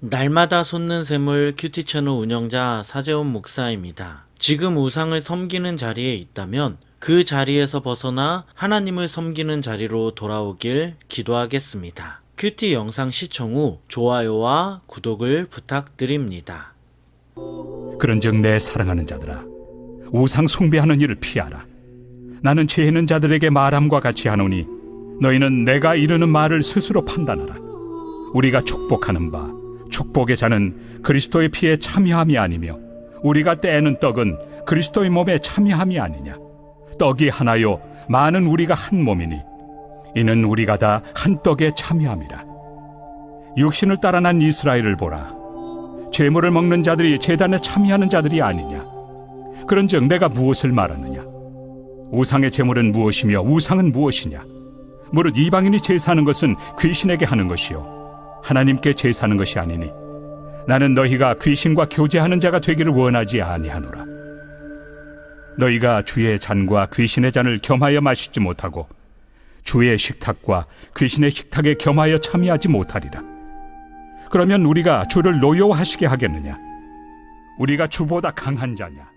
날마다 솟는 샘물 큐티 채널 운영자 사재훈 목사입니다. 지금 우상을 섬기는 자리에 있다면 그 자리에서 벗어나 하나님을 섬기는 자리로 돌아오길 기도하겠습니다. 큐티 영상 시청 후 좋아요와 구독을 부탁드립니다. 그런즉 내 사랑하는 자들아, 우상 숭배하는 일을 피하라. 나는 죄 있는 자들에게 말함과 같이 하노니 너희는 내가 이르는 말을 스스로 판단하라. 우리가 축복하는 바 축복의 자는 그리스도의 피에 참여함이 아니며 우리가 떼는 떡은 그리스도의 몸에 참여함이 아니냐. 떡이 하나요 많은 우리가 한 몸이니 이는 우리가 다 한 떡에 참여함이라. 육신을 따라 난 이스라엘을 보라. 제물을 먹는 자들이 제단에 참여하는 자들이 아니냐. 그런즉 내가 무엇을 말하느냐. 우상의 제물은 무엇이며 우상은 무엇이냐. 무릇 이방인이 제사하는 것은 귀신에게 하는 것이요 하나님께 제사하는 것이 아니니 나는 너희가 귀신과 교제하는 자가 되기를 원하지 아니하노라. 너희가 주의 잔과 귀신의 잔을 겸하여 마시지 못하고 주의 식탁과 귀신의 식탁에 겸하여 참여하지 못하리라. 그러면 우리가 주를 노여워하시게 하겠느냐. 우리가 주보다 강한 자냐.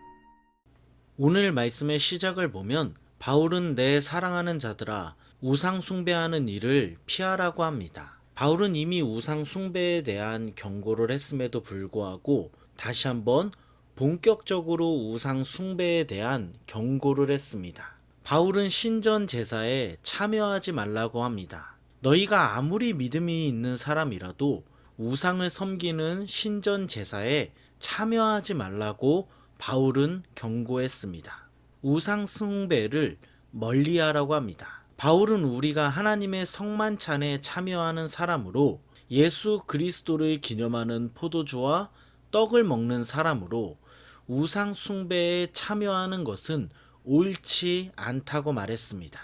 오늘 말씀의 시작을 보면 바울은 내 사랑하는 자들아 우상 숭배하는 일을 피하라고 합니다. 바울은 이미 우상 숭배에 대한 경고를 했음에도 불구하고 다시 한번 본격적으로 우상 숭배에 대한 경고를 했습니다. 바울은 신전 제사에 참여하지 말라고 합니다. 너희가 아무리 믿음이 있는 사람이라도 우상을 섬기는 신전 제사에 참여하지 말라고 바울은 경고했습니다. 우상 숭배를 멀리하라고 합니다. 바울은 우리가 하나님의 성만찬에 참여하는 사람으로 예수 그리스도를 기념하는 포도주와 떡을 먹는 사람으로 우상 숭배에 참여하는 것은 옳지 않다고 말했습니다.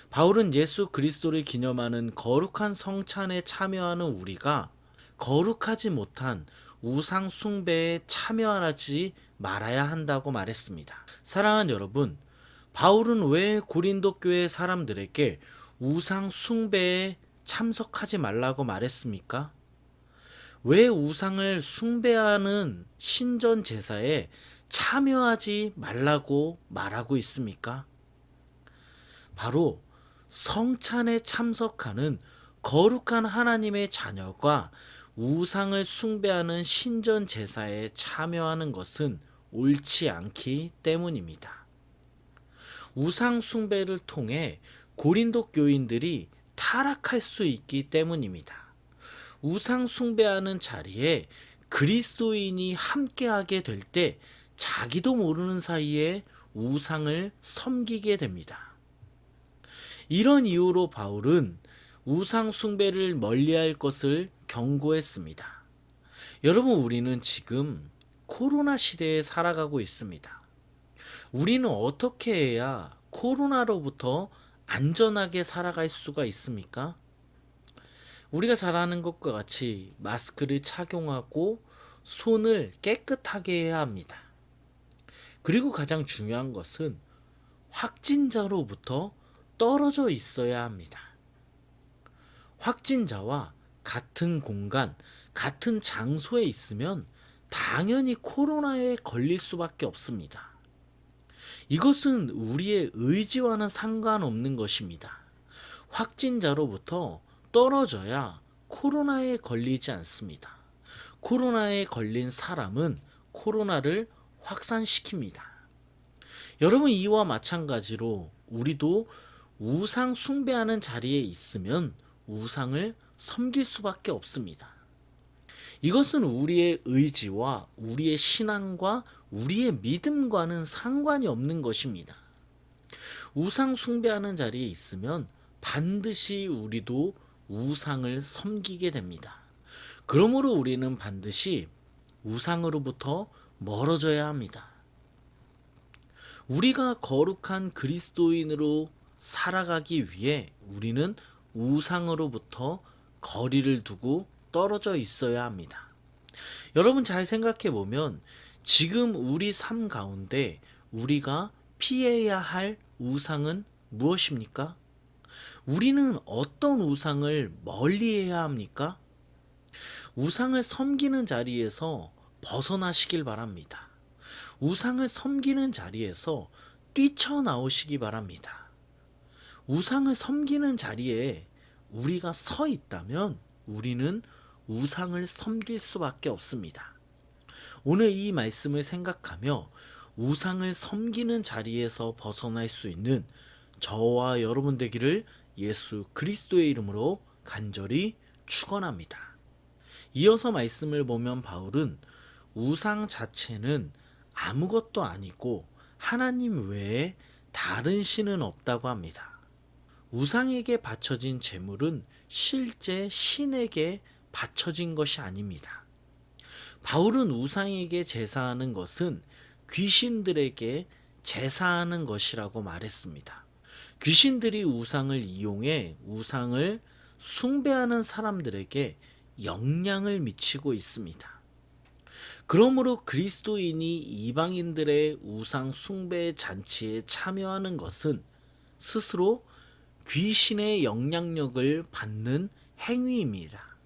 바울은 예수 그리스도를 기념하는 거룩한 성찬에 참여하는 우리가 거룩하지 못한 우상 숭배에 참여하지 말아야 한다고 말했습니다. 사랑하는 여러분, 바울은 왜 고린도 교회 사람들에게 우상 숭배에 참석하지 말라고 말했습니까? 왜 우상을 숭배하는 신전 제사에 참여하지 말라고 말하고 있습니까? 바로 성찬에 참석하는 거룩한 하나님의 자녀가 우상을 숭배하는 신전 제사에 참여하는 것은 옳지 않기 때문입니다. 우상 숭배를 통해 고린도 교인들이 타락할 수 있기 때문입니다. 우상 숭배하는 자리에 그리스도인이 함께하게 될 때 자기도 모르는 사이에 우상을 섬기게 됩니다. 이런 이유로 바울은 우상 숭배를 멀리할 것을 경고했습니다. 여러분, 우리는 지금 코로나 시대에 살아가고 있습니다. 우리는 어떻게 해야 코로나로부터 안전하게 살아갈 수가 있습니까? 우리가 잘 아는 것과 같이 마스크를 착용하고 손을 깨끗하게 해야 합니다. 그리고 가장 중요한 것은 확진자로부터 떨어져 있어야 합니다. 확진자와 같은 공간, 같은 장소에 있으면 당연히 코로나에 걸릴 수밖에 없습니다. 이것은 우리의 의지와는 상관없는 것입니다. 확진자로부터 떨어져야 코로나에 걸리지 않습니다. 코로나에 걸린 사람은 코로나를 확산시킵니다. 여러분, 이와 마찬가지로 우리도 우상 숭배하는 자리에 있으면 우상을 섬길 수밖에 없습니다. 이것은 우리의 의지와 우리의 신앙과 우리의 믿음과는 상관이 없는 것입니다. 우상 숭배하는 자리에 있으면 반드시 우리도 우상을 섬기게 됩니다. 그러므로 우리는 반드시 우상으로부터 멀어져야 합니다. 우리가 거룩한 그리스도인으로 살아가기 위해 우리는 우상으로부터 거리를 두고 떨어져 있어야 합니다. 여러분, 잘 생각해 보면 지금 우리 삶 가운데 우리가 피해야 할 우상은 무엇입니까? 우리는 어떤 우상을 멀리해야 합니까? 우상을 섬기는 자리에서 벗어나시길 바랍니다. 우상을 섬기는 자리에서 뛰쳐나오시기 바랍니다. 우상을 섬기는 자리에 우리가 서 있다면 우리는 우상을 섬길 수밖에 없습니다. 오늘 이 말씀을 생각하며 우상을 섬기는 자리에서 벗어날 수 있는 저와 여러분 되기를 예수 그리스도의 이름으로 간절히 축원합니다. 이어서 말씀을 보면 바울은 우상 자체는 아무것도 아니고 하나님 외에 다른 신은 없다고 합니다. 우상에게 바쳐진 제물은 실제 신에게 바쳐진 것이 아닙니다. 바울은 우상에게 제사하는 것은 귀신들에게 제사하는 것이라고 말했습니다. 귀신들이 우상을 이용해 우상을 숭배하는 사람들에게 영향을 미치고 있습니다. 그러므로 그리스도인이 이방인들의 우상 숭배 잔치에 참여하는 것은 스스로 귀신의 영향력을 받는 행위입니다.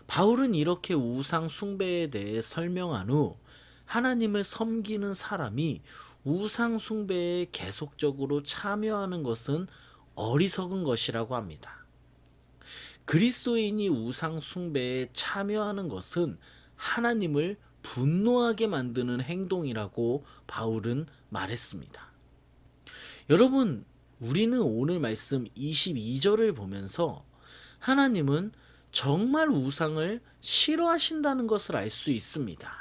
바울은 이렇게 우상 숭배에 대해 설명한 후 하나님을 섬기는 사람이 우상 숭배에 계속적으로 참여하는 것은 어리석은 것이라고 합니다. 그리스도인이 우상 숭배에 참여하는 것은 하나님을 분노하게 만드는 행동이라고 바울은 말했습니다. 여러분, 우리는 오늘 말씀 22절을 보면서 하나님은 정말 우상을 싫어하신다는 것을 알 수 있습니다.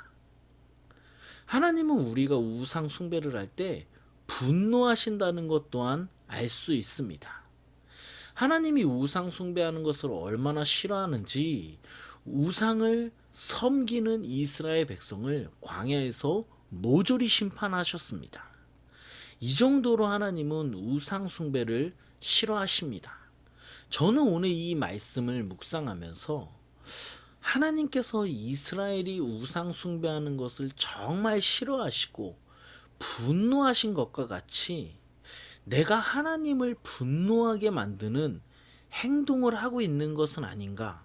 하나님은 우리가 우상 숭배를 할 때 분노하신다는 것 또한 알 수 있습니다. 하나님이 우상 숭배하는 것을 얼마나 싫어하는지 우상을 섬기는 이스라엘 백성을 광야에서 모조리 심판하셨습니다. 이 정도로 하나님은 우상 숭배를 싫어하십니다. 저는 오늘 이 말씀을 묵상하면서 하나님께서 이스라엘이 우상 숭배하는 것을 정말 싫어하시고 분노하신 것과 같이 내가 하나님을 분노하게 만드는 행동을 하고 있는 것은 아닌가,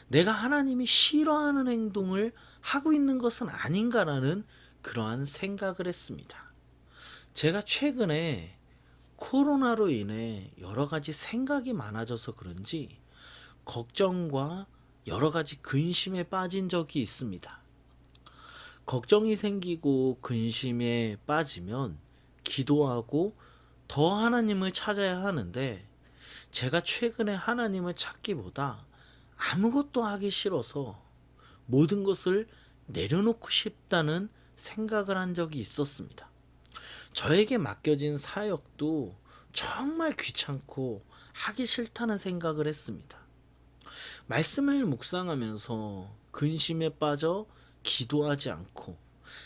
내가 하나님이 싫어하는 행동을 하고 있는 것은 아닌가라는 그러한 생각을 했습니다. 제가 최근에 코로나로 인해 여러 가지 생각이 많아져서 그런지 걱정과 여러 가지 근심에 빠진 적이 있습니다. 걱정이 생기고 근심에 빠지면 기도하고 더 하나님을 찾아야 하는데 제가 최근에 하나님을 찾기보다 아무것도 하기 싫어서 모든 것을 내려놓고 싶다는 생각을 한 적이 있었습니다. 저에게 맡겨진 사역도 정말 귀찮고 하기 싫다는 생각을 했습니다. 말씀을 묵상하면서 근심에 빠져 기도하지 않고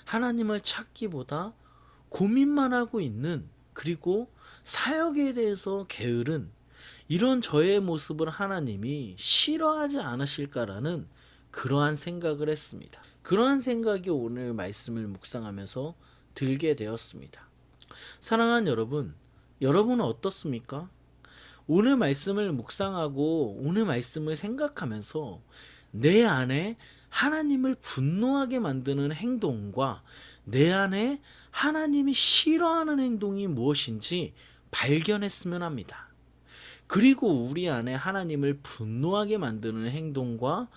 하나님을 찾기보다 고민만 하고 있는, 그리고 사역에 대해서 게으른 이런 저의 모습을 하나님이 싫어하지 않으실까라는 그러한 생각을 했습니다. 그러한 생각이 오늘 말씀을 묵상하면서 들게 되었습니다. 사랑하는 여러분, 여러분은 어떻습니까? 오늘 말씀을 묵상하고 오늘 말씀을 생각하면서 내 안에 하나님을 분노하게 만드는 행동과 내 안에 하나님이 싫어하는 행동이 무엇인지 발견했으면 합니다. 그리고 우리 안에 하나님을 분노하게 만드는 행동과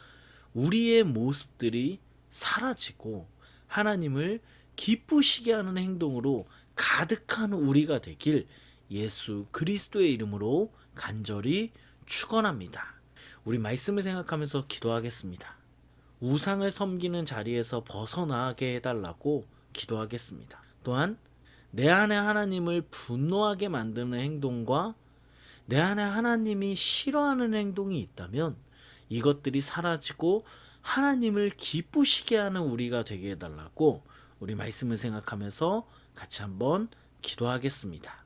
우리의 모습들이 사라지고 하나님을 기쁘시게 하는 행동으로 가득한 우리가 되길 예수 그리스도의 이름으로 간절히 축원합니다. 우리 말씀을 생각하면서 기도하겠습니다. 우상을 섬기는 자리에서 벗어나게 해달라고 기도하겠습니다. 또한 내 안에 하나님을 분노하게 만드는 행동과 내 안에 하나님이 싫어하는 행동이 있다면 이것들이 사라지고 하나님을 기쁘시게 하는 우리가 되게 해달라고 우리 말씀을 생각하면서 같이 한번 기도하겠습니다.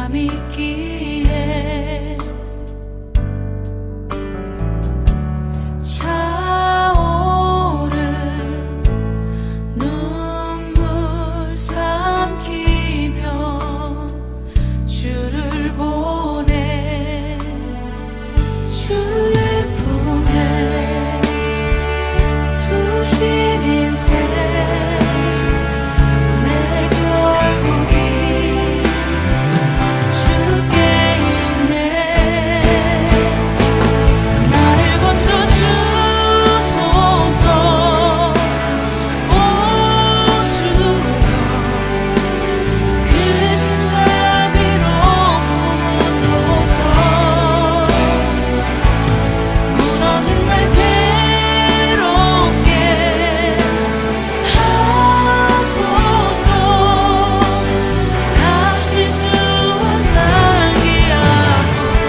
내가 믿기에 차오른 눈물 삼키며 주를 보내 주의 품에 두신 인생 내 결국이 주께 있네. 나를 건져주소서. 오 주여 그 십자비로 품으소서. 무너진 날 새롭게 하소서. 다시 주와 살게 하소서.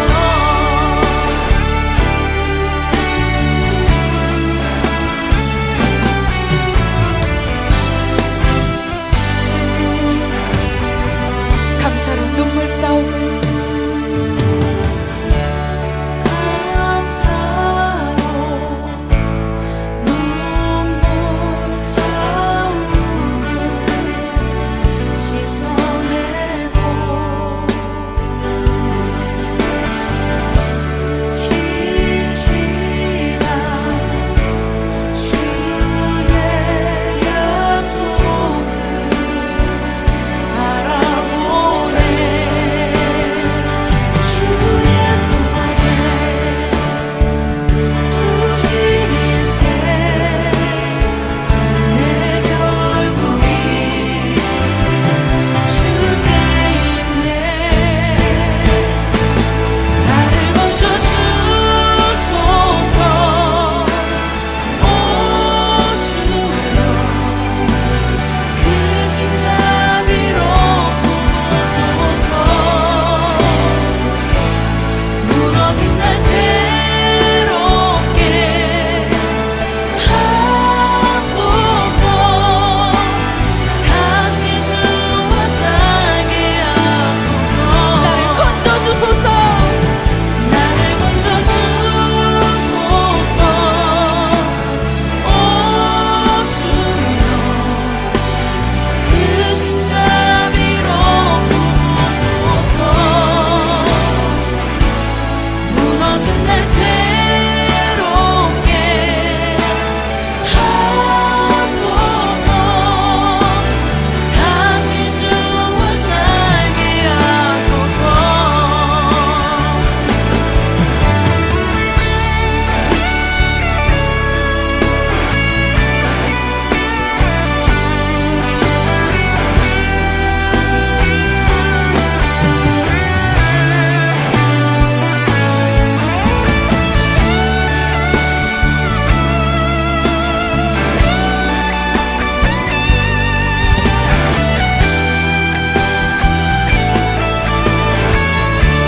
감사로 눈물 짜오고 감사로 눈물 자욱을 씻어내고 지치나 주의 약속을 바라보네. 주의 품에 두신 인생 내 결국이 주께 있네. 나를 건져주소서. 오 주여 그 십자비로 품으소서. 무너진 날 새롭게 하소서. 다시 주와 살게 하소서. 나를 건져주소서. 나를 건져주소서. 오 주여 그 십자비로 품으소서. 무너진 날 새롭게 하소서. 다시 주와 살게 하소서.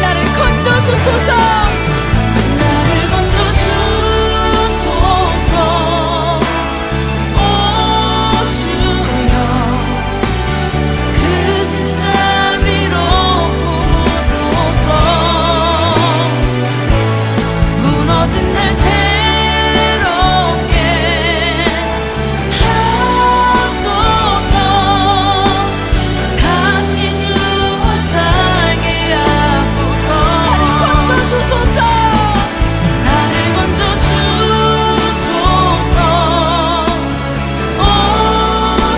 나를 건져주소서. 나를 건져주소서. 오 주여 그 십자비로 품으소서. 무너진 날 새롭게 하소서. 다시 주와 살게 하소서. 나를 건져주소서. 나를 건져주소서. 오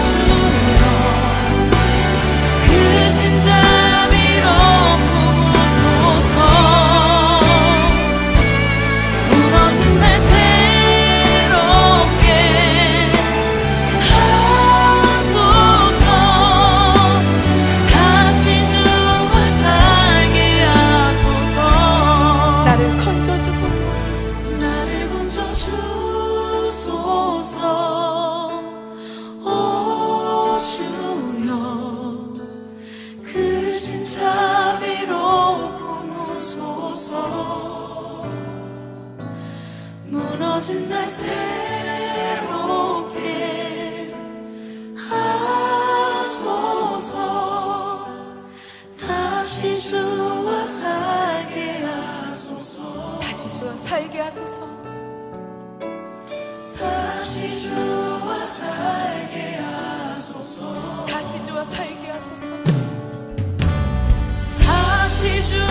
주여 그 십자비로 품으소서. 무너진 날 새롭게 하소서. 다시 주와 살게 하소서. 나를 건져주소서. 나를 건져주소서. 오 주여 그 십자비로 품으소서. 무너진 날 새롭게 하소서. 다시 주 다시 주와 살게 하소서 다시 주와 살게 하소서 다시 주